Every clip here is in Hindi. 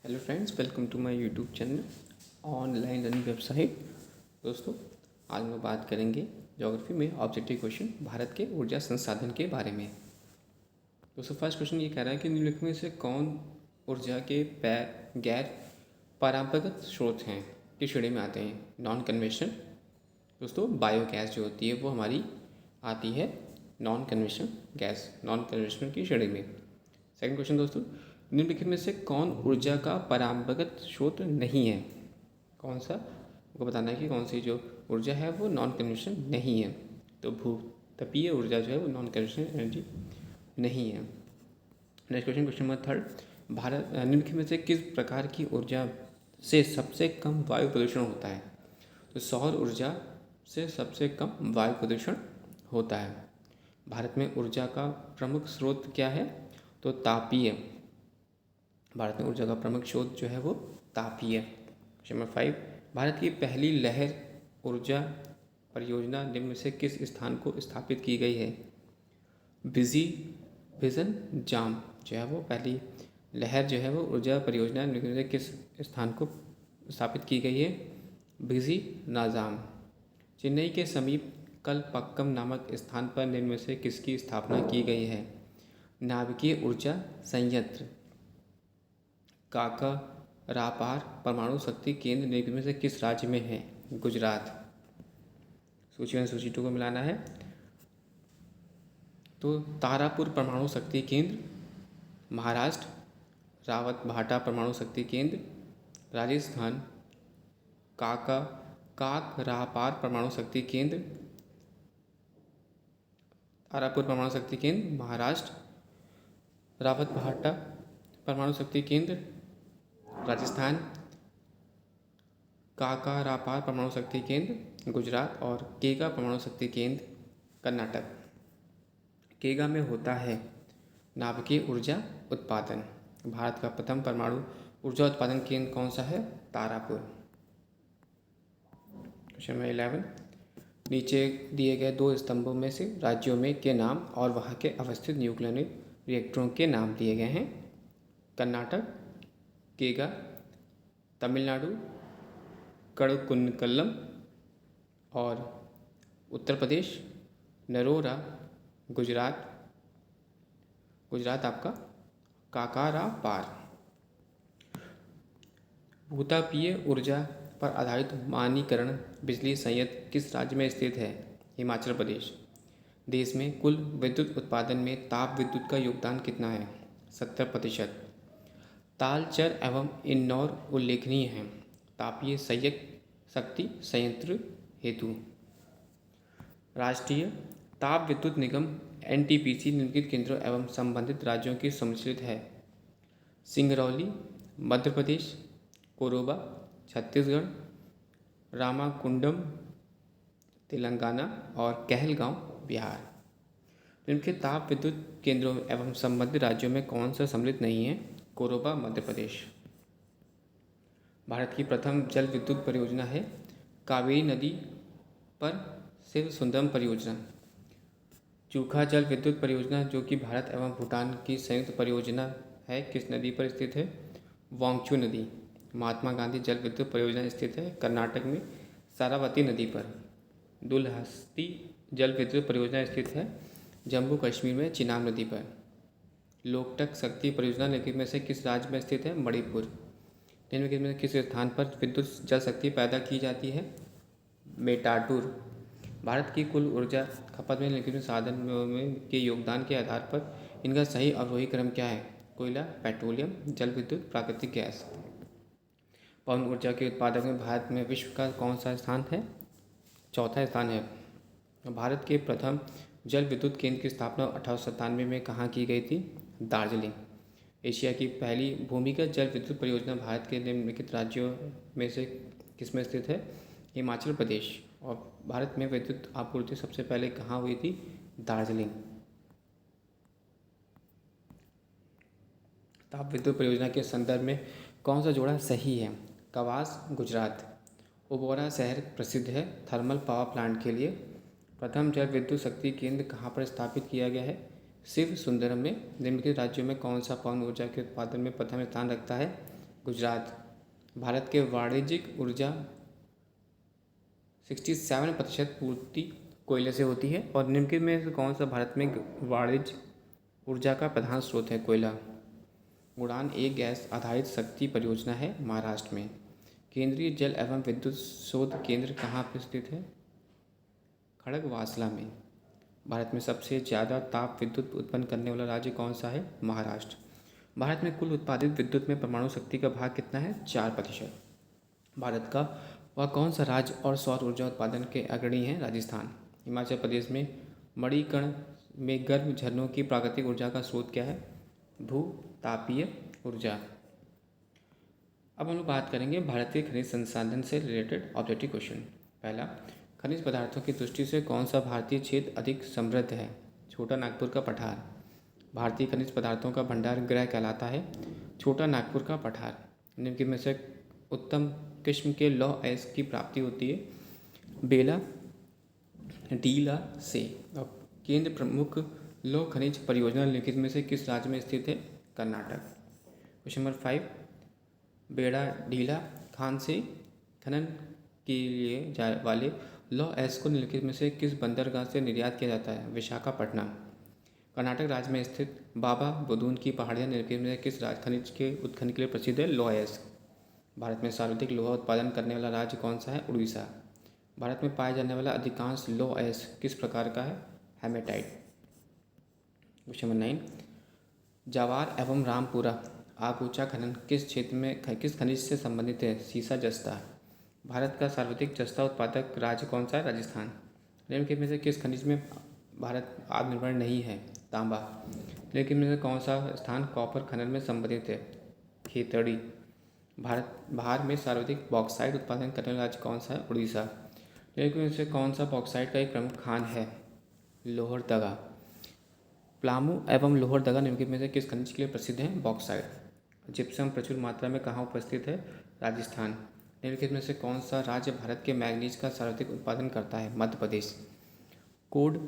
Hello friends, welcome to my YouTube channel online learning website. दोस्तों, आज हम बात करेंगे ज्योग्राफी में ऑब्जेक्टिव क्वेश्चन भारत के ऊर्जा संसाधन के बारे में। दोस्तों, फर्स्ट क्वेश्चन ये कह रहा है कि निम्नलिखित में से कौन ऊर्जा के गैर परंपरागत स्रोत हैं, किस श्रेणी में आते हैं? Non convention. दोस्तों, बायोगैस जो होती है वो हमारी आती है non convention gas, non conventional की श्रेणी में। सेकंड क्वेश्चन दोस्तों, निम्नलिखित में से कौन ऊर्जा का परंपरागत स्रोत नहीं है? कौन सा आपको बताना है कि कौन सी जो ऊर्जा है वो नॉन कन्वेंशन नहीं है। तो भूतपीय ऊर्जा जो है वो नॉन कन्वेंशन एनर्जी नहीं है। Next question, question number third, Bharat निम्नलिखित में से किस प्रकार की ऊर्जा से सबसे कम वायु प्रदूषण होता है? तो सौर ऊर्जा से सबसे कम वायु प्रदूषण होता है। भारत में ऊर्जा का प्रमुख स्रोत क्या है? तो तापीय। भारत में ऊर्जा का प्रमुख स्रोत जो है वो तापीय। क्वेश्चन नंबर 5, भारत की पहली लहर ऊर्जा परियोजना निम्न में से किस स्थान को स्थापित की गई है? बिजी विजन जाम जो है वो पहली लहर जो है वो ऊर्जा परियोजना निम्न में से किस स्थान को स्थापित की गई है? बिजी नाजाम। चेन्नई के समीप कलपक्कम नामक स्थान पर निम्न में से किसकी स्थापना की गई है? नाभिकीय ऊर्जा संयंत्र। काकरापार परमाणु शक्ति केंद्र निम्नलिखित में से किस राज्य में है? गुजरात। सूची 1 सूची 2 को मिलाना है। तो तारापुर परमाणु शक्ति केंद्र महाराष्ट्र, रावतभाटा परमाणु शक्ति केंद्र राजस्थान, काकरापार परमाणु शक्ति केंद्र, तारापुर परमाणु शक्ति केंद्र महाराष्ट्र, रावतभाटा परमाणु शक्ति केंद्र राजस्थान, काकरापार परमाणु शक्ति केंद्र गुजरात और केगा परमाणु शक्ति केंद्र कर्नाटक। केगा में होता है नाभिकीय ऊर्जा उत्पादन। भारत का प्रथम परमाणु ऊर्जा उत्पादन केंद्र कौन सा है? तारापुर। क्वेश्चन नंबर 11, नीचे दिए गए 2 स्तंभों में से राज्यों में के नाम और वहाँ के अवस्थित न्यूक्लियर रिएक्टरों के नाम दिए गए हैं। कर्नाटक केगा, तमिलनाडु कड़कुनकल्लम और उत्तर प्रदेश नरोरा, गुजरात आपका काकरापार। भूतापीय ऊर्जा पर आधारित मानकीकरण बिजली संयंत्र किस राज्य में स्थित है? हिमाचल प्रदेश। देश में कुल विद्युत उत्पादन में ताप विद्युत का योगदान कितना है? 70%। तालचर एवं इन्नौर उल्लेखनीय हैं तापीय शक्ति संयंत्र हेतु। राष्ट्रीय ताप विद्युत निगम एनटीपीसी निम्नलिखित केंद्रों एवं संबंधित राज्यों की सम्मिलित है। सिंगरौली मध्य प्रदेश, कोरबा छत्तीसगढ़, रामाकुंडम तेलंगाना और कहलगांव बिहार। इनके ताप विद्युत केंद्रों एवं संबंधित राज्यों में कौन सा सम्मिलित नहीं है? कोरबा मध्य प्रदेश। भारत की प्रथम जल विद्युत परियोजना है कावेरी नदी पर शिव सुंदरम परियोजना। चूखा जल विद्युत परियोजना जो कि भारत एवं भूटान की संयुक्त परियोजना है, किस नदी पर स्थित है? वांगचू नदी। महात्मा गांधी जल विद्युत परियोजना स्थित है कर्नाटक में सारावती नदी पर। दुलहस्ती जल विद्युत परियोजना स्थित है जम्मू कश्मीर में चिनाब नदी पर। लोकटक शक्ति परियोजना निम्नलिखित में से किस राज्य में स्थित है? मणिपुर। निम्नलिखित में किस स्थान पर विद्युत जल शक्ति पैदा की जाती है? मेटाडूर। भारत की कुल ऊर्जा खपत में निम्नलिखित साधन में के योगदान के आधार पर इनका सही अवरोही क्रम क्या है? कोयला, पेट्रोलियम, जल विद्युत, प्राकृतिक गैस। पवन ऊर्जा के उत्पादक में भारत में विश्व का कौन सा स्थान है? चौथा स्थान है। भारत के प्रथम जल विद्युत केंद्र की स्थापना 1897 में कहाँ की गई थी? दार्जिलिंग। एशिया की पहली भूमिगत जल विद्युत परियोजना भारत के निम्नलिखित राज्यों में से किसमें स्थित है? हिमाचल प्रदेश। और भारत में विद्युत आपूर्ति सबसे पहले कहाँ हुई थी? दार्जिलिंग। ताप विद्युत परियोजना के संदर्भ में कौन सा जोड़ा सही है? कवास गुजरात। ओबोरा शहर प्रसिद्ध है थर्मल पावर प्लांट के लिए। प्रथम जल विद्युत शक्ति केंद्र कहाँ पर स्थापित किया गया है? शिव सुंदरम में। निम्नलिखित राज्यों में कौन सा पवन ऊर्जा के उत्पादन में प्रथम स्थान रखता है? गुजरात। भारत के वाणिज्यिक ऊर्जा 67% पूर्ति कोयले से होती है और निम्नलिखित में से कौन सा भारत में वाणिज्य ऊर्जा का प्रधान स्रोत है? कोयला। उड़ान एक गैस आधारित शक्ति परियोजना है महाराष्ट्र में। केंद्रीय जल एवं विद्युत शोध केंद्र कहाँ पर स्थित है? खड़गवासला में। भारत में सबसे ज़्यादा ताप विद्युत उत्पन्न करने वाला राज्य कौन सा है? महाराष्ट्र। भारत में कुल उत्पादित विद्युत में परमाणु शक्ति का भाग कितना है? 4%। भारत का वह कौन सा राज्य और सौर ऊर्जा उत्पादन के अग्रणी है? राजस्थान। हिमाचल प्रदेश में मणिकर्ण में गर्म झरनों की प्राकृतिक ऊर्जा का स्रोत क्या है? भूतापीय ऊर्जा। अब हम लोग बात करेंगे भारतीय खनिज संसाधन से रिलेटेड ऑब्जेक्टिव क्वेश्चन। पहला, खनिज पदार्थों की दृष्टि से कौन सा भारतीय क्षेत्र अधिक समृद्ध है? छोटा नागपुर का पठार। भारतीय खनिज पदार्थों का भंडार गृह कहलाता है छोटा नागपुर का पठार। निम्नलिखित में से उत्तम किस्म के लौह अयस्क की प्राप्ति होती है? बेला डीला से। अब केंद्र प्रमुख लौह खनिज परियोजना निम्नलिखित में से किस राज्य में स्थित है? कर्नाटक। क्वेश्चन नंबर 5, बेड़ा ढीला खान से खनन के लिए जाने वाले लौह अयस्क को निम्नलिखित में से किस बंदरगाह से निर्यात किया जाता है? विशाखापट्टनम। कर्नाटक राज्य में स्थित बाबा बुदून की पहाड़ियाँ निम्नलिखित में किस राज्य खनिज के उत्खनन के लिए प्रसिद्ध है? लौह अयस्क। भारत में सर्वाधिक लोहा उत्पादन करने वाला राज्य कौन सा है? उड़ीसा। भारत में पाया जाने वाला अधिकांश लौह अयस्क किस प्रकार का है? हेमेटाइट। क्वेश्चन नंबर 9, जवार एवं रामपुरा आगूचा खनन किस क्षेत्र में किस खनिज से संबंधित है? सीसा जस्ता। भारत का सर्वाधिक जस्ता उत्पादक राज्य कौन सा है? राजस्थान। निम्नलिखित में से किस खनिज में भारत आत्मनिर्भर नहीं है? तांबा। निम्नलिखित में से कौन सा स्थान कॉपर खनन में संबंधित है? खेतड़ी। बाहर में सर्वाधिक बॉक्साइट उत्पादन करने वाला राज्य कौन सा है? उड़ीसा। निम्नलिखित में से कौन सा बॉक्साइट का एक प्रमुख खान है? लोहरदगा। प्लामू एवं लोहरदगा निम्नलिखित में से किस खनिज के लिए प्रसिद्ध है? बॉक्साइट। जिप्सम प्रचुर मात्रा में कहाँ उपस्थित है? राजस्थान। निम्नलिखित में से कौन सा राज्य भारत के मैग्नीज का सर्वाधिक उत्पादन करता है? मध्य प्रदेश। कोड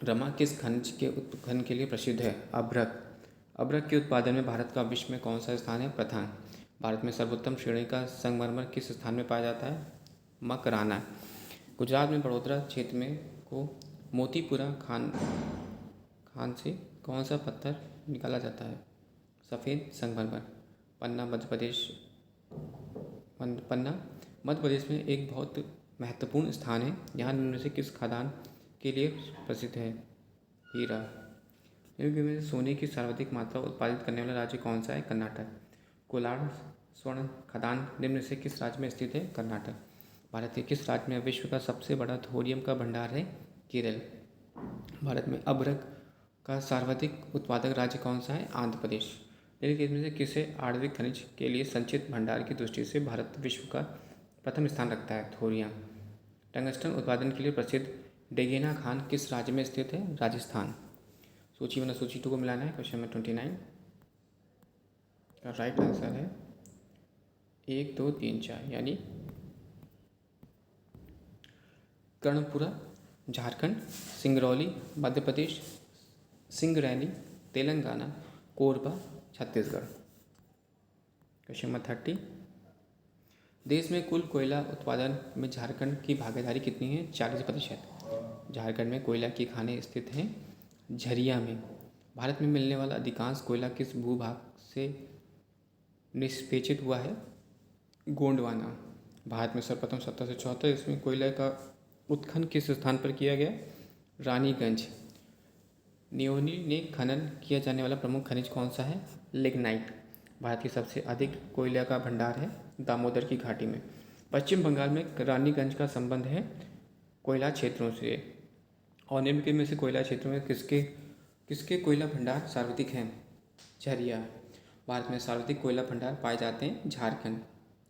रमा किस खनिज के उत्खनन के लिए प्रसिद्ध है? अभ्रक। अभ्रक के उत्पादन में भारत का विश्व में कौन सा स्थान है? प्रथम। भारत में सर्वोत्तम श्रेणी का संगमरमर किस स्थान में पाया जाता है? मकराना। गुजरात में बड़ोदरा क्षेत्र में को मोतीपुरा खान से कौन सा पत्थर निकाला जाता है? सफ़ेद संगमरमर। पन्ना मध्य प्रदेश में एक बहुत महत्वपूर्ण स्थान है। यहाँ निम्न में से किस खदान के लिए प्रसिद्ध है? हीरा। निम्नलिखित में से सोने की सर्वाधिक मात्रा उत्पादित करने वाला राज्य कौन सा है? कर्नाटक। कोलार स्वर्ण खदान निम्न से किस राज्य में स्थित है? कर्नाटक। भारत के किस राज्य में विश्व का सबसे बड़ा थोरियम का भंडार है? केरल। भारत में अभ्रक का सर्वाधिक उत्पादक राज्य कौन सा है? आंध्र प्रदेश। निम्नलिखित में से किसे आणविक खनिज के लिए संचित भंडार की दृष्टि से भारत विश्व का प्रथम स्थान रखता है? थोरियम। टंगस्टन उत्पादन के लिए प्रसिद्ध डेगेना खान किस राज्य में स्थित है? राजस्थान। सूची 1 और सूची 2 को मिलाना है। क्वेश्चन नंबर 29 का राइट आंसर है 1, 2, 3, 4 यानी कर्णपुरा झारखंड, सिंगरौली मध्य प्रदेश, सिंगरैली तेलंगाना, कोरबा छत्तीसगढ़। क्वेश्चन नंबर 30, देश में कुल कोयला उत्पादन में झारखंड की भागीदारी कितनी है? 40%। झारखंड में कोयला की खानें स्थित हैं झरिया में। भारत में मिलने वाला अधिकांश कोयला किस भूभाग से निष्पेषित हुआ है? गोंडवाना। भारत में सर्वप्रथम 1774 इसमें कोयला का उत्खनन किस स्थान पर किया गया? रानीगंज। नियोनी ने खनन किया जाने वाला प्रमुख खनिज कौन सा है? लिग्नाइट। भारत की सबसे अधिक कोयला का भंडार है दामोदर की घाटी में। पश्चिम बंगाल में रानीगंज का संबंध है कोयला क्षेत्रों से। और निम्नलिखित में से कोयला क्षेत्रों में किसके कोयला भंडार सर्वाधिक हैं? झरिया। भारत में सर्वाधिक कोयला भंडार पाए जाते हैं झारखंड।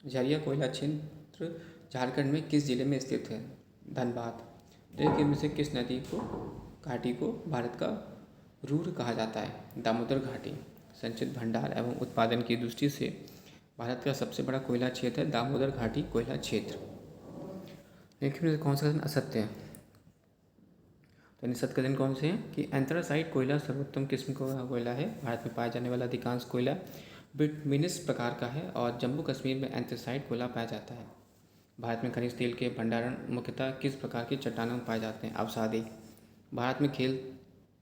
झरिया कोयला क्षेत्र झारखंड में किस जिले में स्थित है? धनबाद। निम्नलिखित में से किस नदी को घाटी को भारत का रूर कहा जाता है? दामोदर घाटी। संचित भंडार एवं उत्पादन की दृष्टि से भारत का सबसे बड़ा कोयला क्षेत्र है दामोदर घाटी कोयला क्षेत्र। निम्नलिखित में से कौन सा कथन असत्य है? तो निसत कथन कौन से हैं कि एंथ्रासाइट कोयला सर्वोत्तम किस्म का कोयला है। भारत में पाया जाने वाला अधिकांश कोयला बिटुमिनस प्रकार का है और जम्मू कश्मीर में एंथ्रासाइट कोयला पाया जाता है। भारत में खनिज तेल के भंडारण मुख्यतः किस प्रकार की चट्टानों में पाए जाते हैं? अवसादी।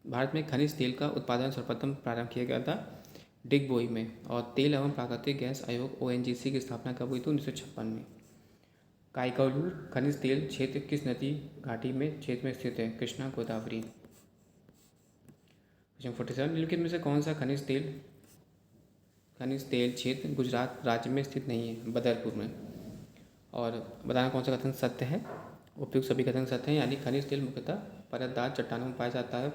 भारत में खनिज तेल का उत्पादन सर्वप्रथम प्रारंभ किया गया था डिगबोई में। और तेल एवं प्राकृतिक गैस आयोग ONGC की स्थापना कब हुई थी? 1956 में। काइकलूर खनिज तेल क्षेत्र किस नदी घाटी में क्षेत्र में स्थित है? कृष्णा गोदावरी। क्वेश्चन 47, निम्नलिखित में से कौन सा खनिज तेल क्षेत्र गुजरात राज्य में स्थित नहीं है? बदरपुर में। और बताना कौन सा कथन सत्य है? उपयुक्त सभी कथन सत्य हैं, यानी खनिज तेल मुख्यतः परतदार चट्टानों में पाया जाता है।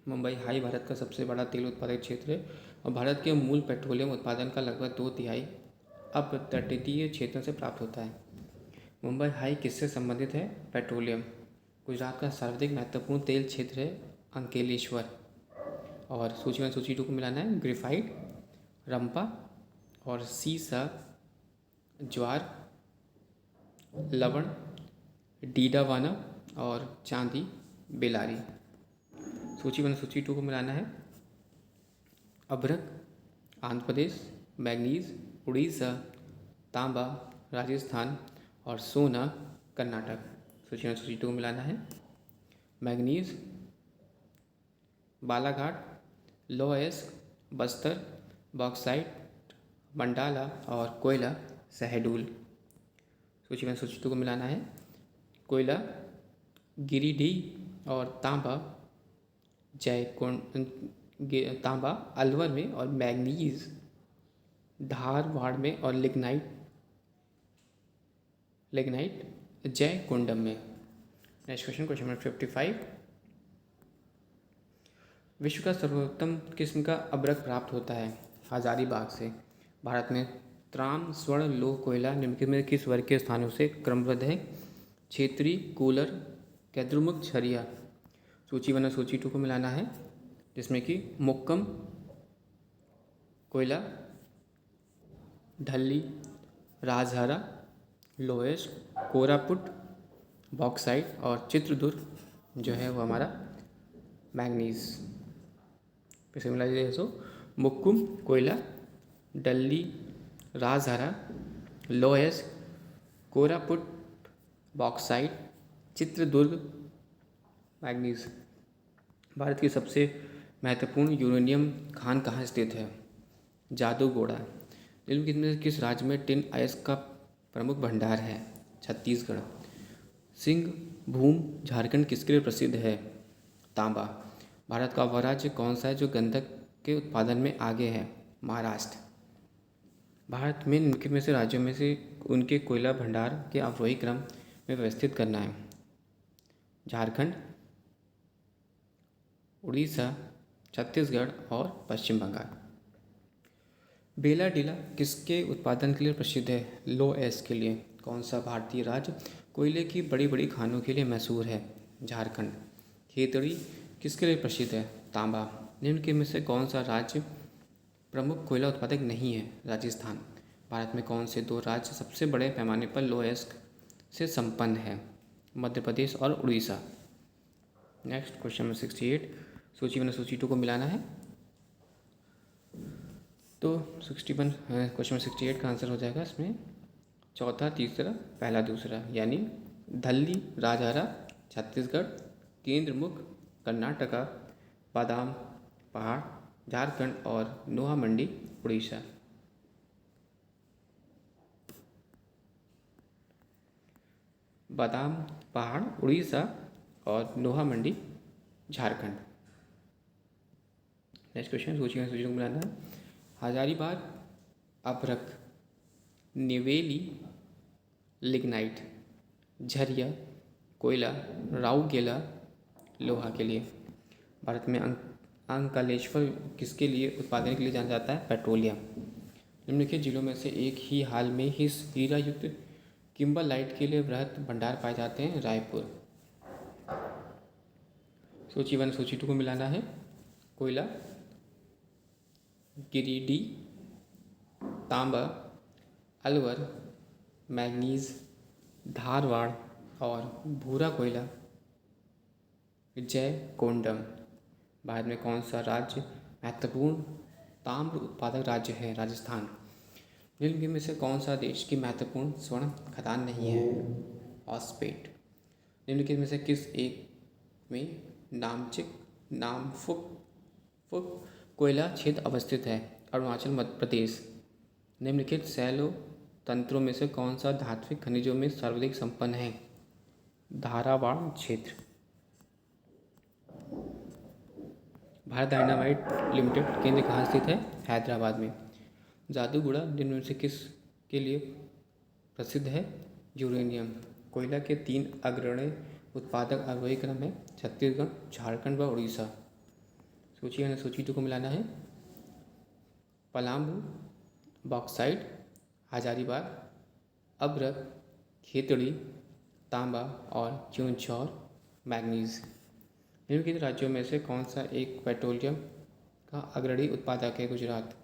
मुंबई हाई भारत का सबसे बड़ा तेल उत्पादक क्षेत्र है और भारत के मूल पेट्रोलियम उत्पादन का लगभग 2/3 अब तटीय क्षेत्रों से प्राप्त होता है। मुंबई हाई किससे संबंधित है? पेट्रोलियम। गुजरात का सर्वाधिक महत्वपूर्ण तेल क्षेत्र है अंकलेश्वर। और सूची 1 सूची 2 को मिलाना है। ग्रेफाइट, रंपा और सीसा, ज्वार, लवण, डीडावाना और चांदी बेलारी। सूची 1 सूची 2 को मिलाना है। अभ्रक आंध्र प्रदेश, मैग्नीज उड़ीसा, तांबा राजस्थान और सोना कर्नाटक। सूची 1 सूची 2 को मिलाना है। मैग्नीज बालाघाट, लोएस्क बस्तर, बॉक्साइट मंडाला और कोयला सहडूल। सूची 1 सूची 2 को मिलाना है। कोयला गिरिडीह और तांबा तांबा अलवर में और मैग्नीज धारवाड़ में और लिग्नाइट जयकोंडम में। नेक्स्ट क्वेश्चन नंबर 55, विश्व का सर्वोत्तम किस्म का अभ्रक प्राप्त होता है? हजारीबाग से। भारत में त्राम स्वर्ण लोह कोयला निम्नलिखित में किस वर्ग के स्थानों से क्रमबद्ध है? क्षेत्री, कूलर, कैद्रुमुख, झरिया। सूची 1 और सूची 2 को मिलाना है, जिसमें कि मुक्कम कोयला, ढल्ली, राजहरा, लोएस्ट, कोरापुट, बॉक्साइट और चित्रदुर्ग जो है वो हमारा मैग्नीज। फिर से मिला दीजिए तो मुक्कुम कोयला, डल्ली, राजहरा, लोएस्ट, कोरापुट, बॉक्साइट, चित्रदुर्ग, मैग्नीज। भारत की सबसे महत्वपूर्ण यूरेनियम खान कहाँ स्थित है? जादूगोड़ा। निम्नलिखित में किस राज्य में टिन अयस्क का प्रमुख भंडार है? छत्तीसगढ़। सिंहभूम झारखंड किसके लिए प्रसिद्ध है? तांबा। भारत का वह राज्य कौन सा है जो गंधक के उत्पादन में आगे है? महाराष्ट्र। भारत में निम्नलिखित में से राज्यों में से उनके कोयला भंडार के अवरोही क्रम में व्यवस्थित करना है। झारखंड, उड़ीसा, छत्तीसगढ़ और पश्चिम बंगाल। बेला डीला किसके उत्पादन के लिए प्रसिद्ध है? लोएस के लिए। कौन सा भारतीय राज्य कोयले की बड़ी बड़ी खानों के लिए मशहूर है? झारखंड। खेतड़ी किसके लिए प्रसिद्ध है? तांबा। निम्न के में से कौन सा राज्य प्रमुख कोयला उत्पादक नहीं है? राजस्थान। भारत में कौन से 2 राज्य सबसे बड़े पैमाने पर लोएस्क से संपन्न है? मध्य प्रदेश और उड़ीसा। नेक्स्ट क्वेश्चन नंबर 68, सूची 1 और सूची 2 को मिलाना है। तो 61 क्वेश्चन 68 का आंसर हो जाएगा इसमें चौथा, तीसरा, पहला, दूसरा, यानी धल्ली राजहरा छत्तीसगढ़, केंद्रमुख कर्नाटका, बादाम पहाड़ झारखंड और नोहा मंडी उड़ीसा। बादाम पहाड़ उड़ीसा और नोहा मंडी झारखंड। नेक्स्ट क्वेश्चन सूची को मिलाना है। हजारीबाग अभ्रक, निवेली लिग्नाइट, झरिया कोयला, राउरकेला लोहा के लिए। भारत में अंकलेश्वर किसके लिए उत्पादन के लिए जाना जाता है? पेट्रोलियम। निम्नलिखित जिलों में से एक ही हाल में ही हीरा युक्त किम्बरलाइट के लिए वृहद भंडार पाए जाते हैं? रायपुर। सूची 1 सूची 2 को मिलाना है। कोयला गिरिडीह, तांबा अलवर, मैग्नीज धारवाड़ और भूरा कोयला जयकोंडम। भारत में कौन सा राज्य महत्वपूर्ण ताम्र उत्पादक राज्य है? राजस्थान। निम्नलिखित में से कौन सा देश की महत्वपूर्ण स्वर्ण खदान नहीं है? ऑस्पेट। निम्नलिखित में से किस एक में नामफुक कोयला क्षेत्र अवस्थित है? अरुणाचल मध्य प्रदेश। निम्नलिखित शैलो तंत्रों में से कौन सा धात्विक खनिजों में सर्वाधिक संपन्न है? धारावाड़ क्षेत्र। भारत डायनामाइट लिमिटेड केंद्र कहाँ स्थित है? हैदराबाद में। जादूगुड़ा निम्न में से किस के लिए प्रसिद्ध है? यूरेनियम। कोयला के 3 अग्रणी उत्पादक आरोही क्रम है? छत्तीसगढ़, झारखंड व उड़ीसा। सूची अनुसूची को मिलाना है। पलामू, बॉक्साइट, हजारीबाग, अभ्रक, खेतड़ी, तांबा और च्यूंचौर मैग्नीज। निम्नलिखित राज्यों में से कौन सा एक पेट्रोलियम का अग्रणी उत्पादक है? गुजरात।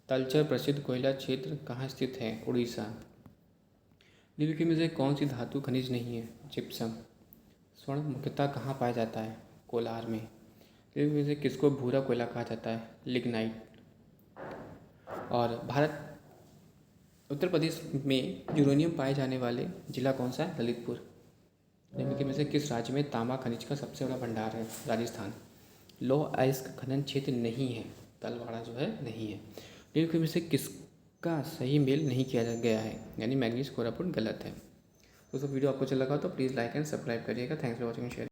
तलचर प्रसिद्ध कोयला क्षेत्र कहाँ स्थित है? उड़ीसा। निम्नलिखित में से कौन सी धातु खनिज नहीं है? जिप्सम। स्वर्ण मुख्यतः कहाँ पाया जाता है? कोलार में। निम्नलिखित में से किसको भूरा कोयला कहा जाता है? लिग्नाइट। और भारत उत्तर प्रदेश में यूरेनियम पाए जाने वाले जिला कौन सा है? ललितपुर। निम्नलिखित में से किस राज्य में तांबा खनिज का सबसे बड़ा भंडार है? राजस्थान। लौह अयस्क खनन क्षेत्र नहीं है? तलवाड़ा जो है नहीं है। निम्नलिखित में से किसका सही मेल नहीं किया गया है? यानी मैग्नीज कोरापुट गलत है। दोस्तों वीडियो आपको अच्छा लगा तो प्लीज़ लाइक एंड सब्सक्राइब करिएगा। Thanks for watching share.